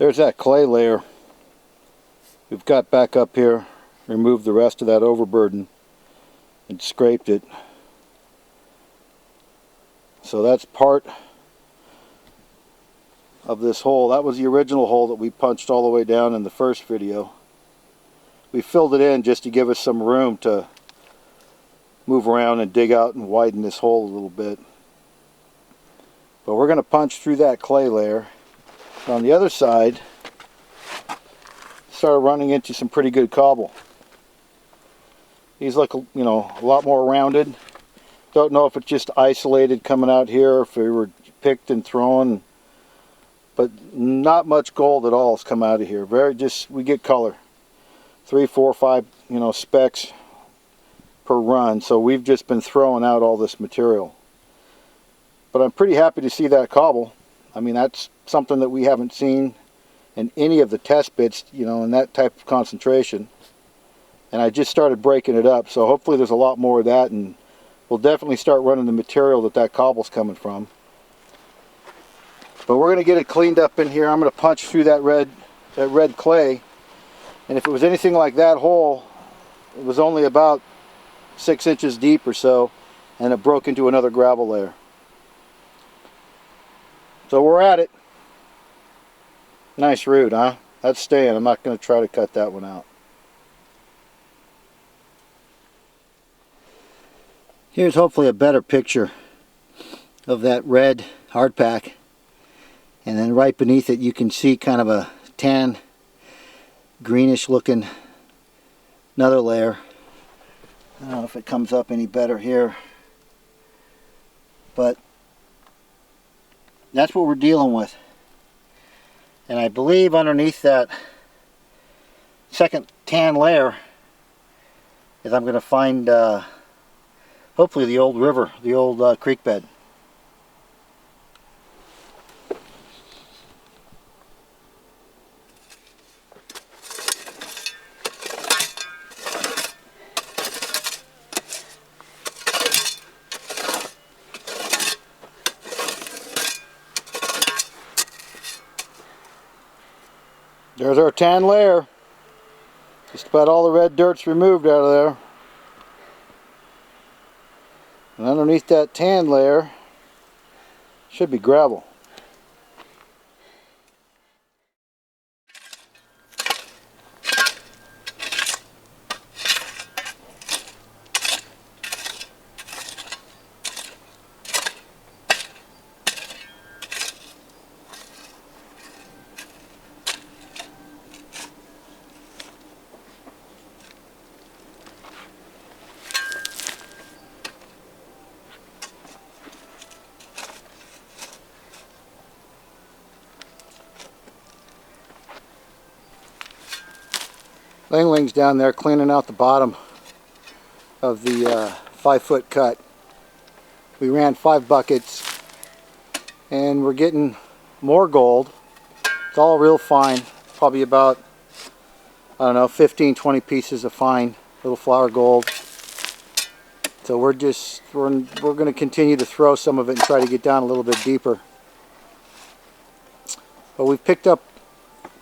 There's that clay layer. We've got back up here, removed the rest of that overburden and scraped it. So that's part of this hole. That was the original hole that we punched all the way down in the first video. We filled it in just to give us some room to move around and dig out and widen this hole a little bit. But we're going to punch through that clay layer. On the other side, started running into some pretty good cobble. These look, a lot more rounded. Don't know if it's just isolated coming out here, if they were picked and thrown, but not much gold at all has come out of here. We get color. 3, 4, 5, specks per run. So we've just been throwing out all this material. But I'm pretty happy to see that cobble. I mean, that's something that we haven't seen in any of the test bits, in that type of concentration. And I just started breaking it up, so hopefully there's a lot more of that, and we'll definitely start running the material that cobble's coming from. But we're going to get it cleaned up in here. I'm going to punch through that red clay, and if it was anything like that hole, it was only about 6 inches deep or so, and it broke into another gravel layer. So we're at it. Nice root, huh? That's staying. I'm not going to try to cut that one out. Here's hopefully a better picture of that red hard pack. And then right beneath it you can see kind of a tan, greenish looking another layer. I don't know if it comes up any better here. But that's what we're dealing with. And I believe underneath that second tan layer is I'm going to find hopefully the old river, the old creek bed. There's our tan layer. Just about all the red dirt's removed out of there. And underneath that tan layer should be gravel. Ling Ling's down there cleaning out the bottom of the 5-foot cut. We ran 5 buckets and we're getting more gold. It's all real fine, probably about, 15-20 pieces of fine little flour gold. So we're going to continue to throw some of it and try to get down a little bit deeper. But we've picked up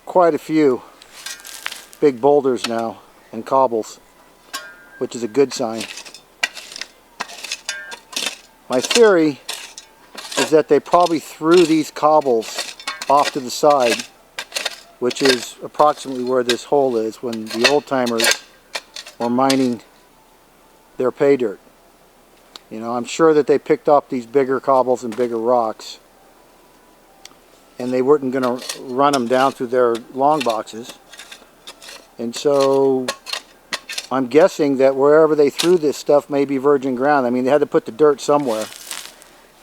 quite a few big boulders now and cobbles, which is a good sign. My theory is that they probably threw these cobbles off to the side, which is approximately where this hole is when the old timers were mining their pay dirt. I'm sure that they picked up these bigger cobbles and bigger rocks, and they weren't going to run them down through their long boxes. And so I'm guessing that wherever they threw this stuff may be virgin ground. I mean, they had to put the dirt somewhere,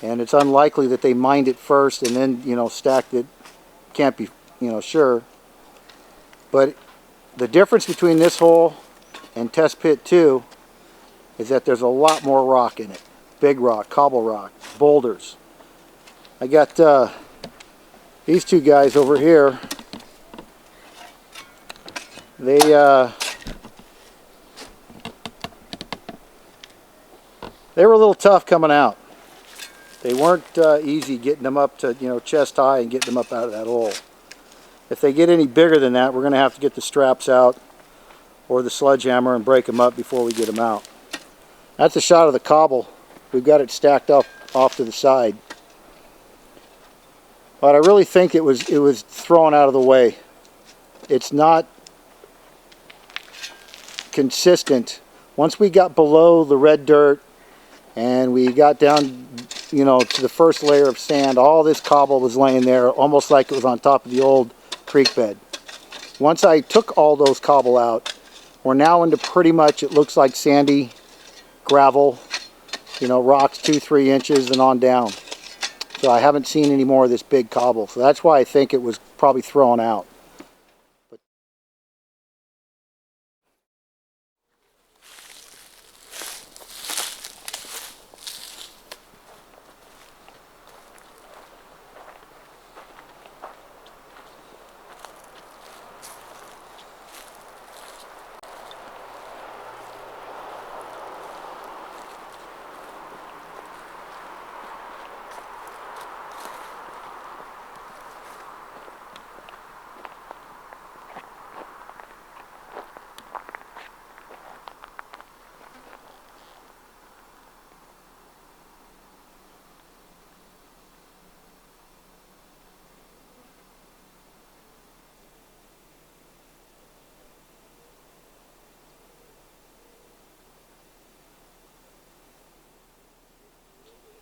and it's unlikely that they mined it first and then stacked it. Can't be sure. But the difference between this hole and test pit 2 is that there's a lot more rock in it. Big rock, cobble rock, boulders. I got these two guys over here. They were a little tough coming out. They weren't easy getting them up to chest high and getting them up out of that hole. If they get any bigger than that, we're going to have to get the straps out or the sledgehammer and break them up before we get them out. That's a shot of the cobble. We've got it stacked up off to the side. But I really think it was thrown out of the way. It's not consistent. Once we got below the red dirt and we got down, you know, to the first layer of sand, all this cobble was laying there almost like it was on top of the old creek bed. Once I took all those cobble out, we're now into pretty much, it looks like sandy gravel, you know, rocks 2-3 inches and on down. So I haven't seen any more of this big cobble. So that's why I think it was probably thrown out.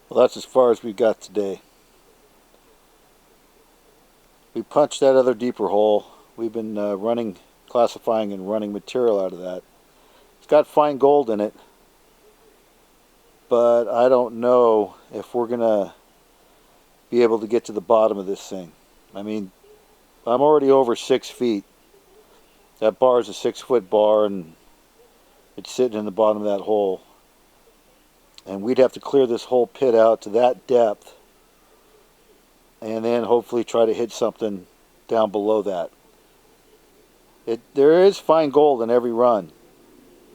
Well, that's as far as we got today. We punched that other deeper hole. We've been classifying and running material out of that. It's got fine gold in it, but I don't know if we're gonna be able to get to the bottom of this thing. I mean, I'm already over 6 feet. That bar is a 6-foot bar and it's sitting in the bottom of that hole. And we'd have to clear this whole pit out to that depth and then hopefully try to hit something down below that. There is fine gold in every run,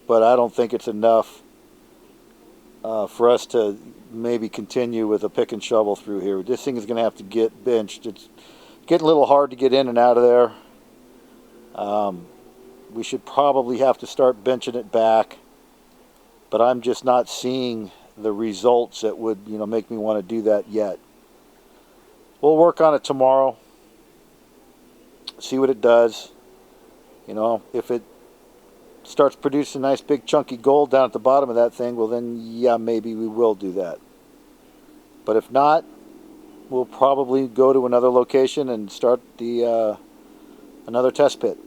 but I don't think it's enough for us to maybe continue with a pick and shovel through here. This thing is going to have to get benched. It's getting a little hard to get in and out of there. We should probably have to start benching it back, but I'm just not seeing the results that would, you know, make me want to do that yet. We'll work on it tomorrow, see what it does. You know, if it starts producing nice big chunky gold down at the bottom of that thing, well then yeah, maybe we will do that. But if not, we'll probably go to another location and start the another test pit.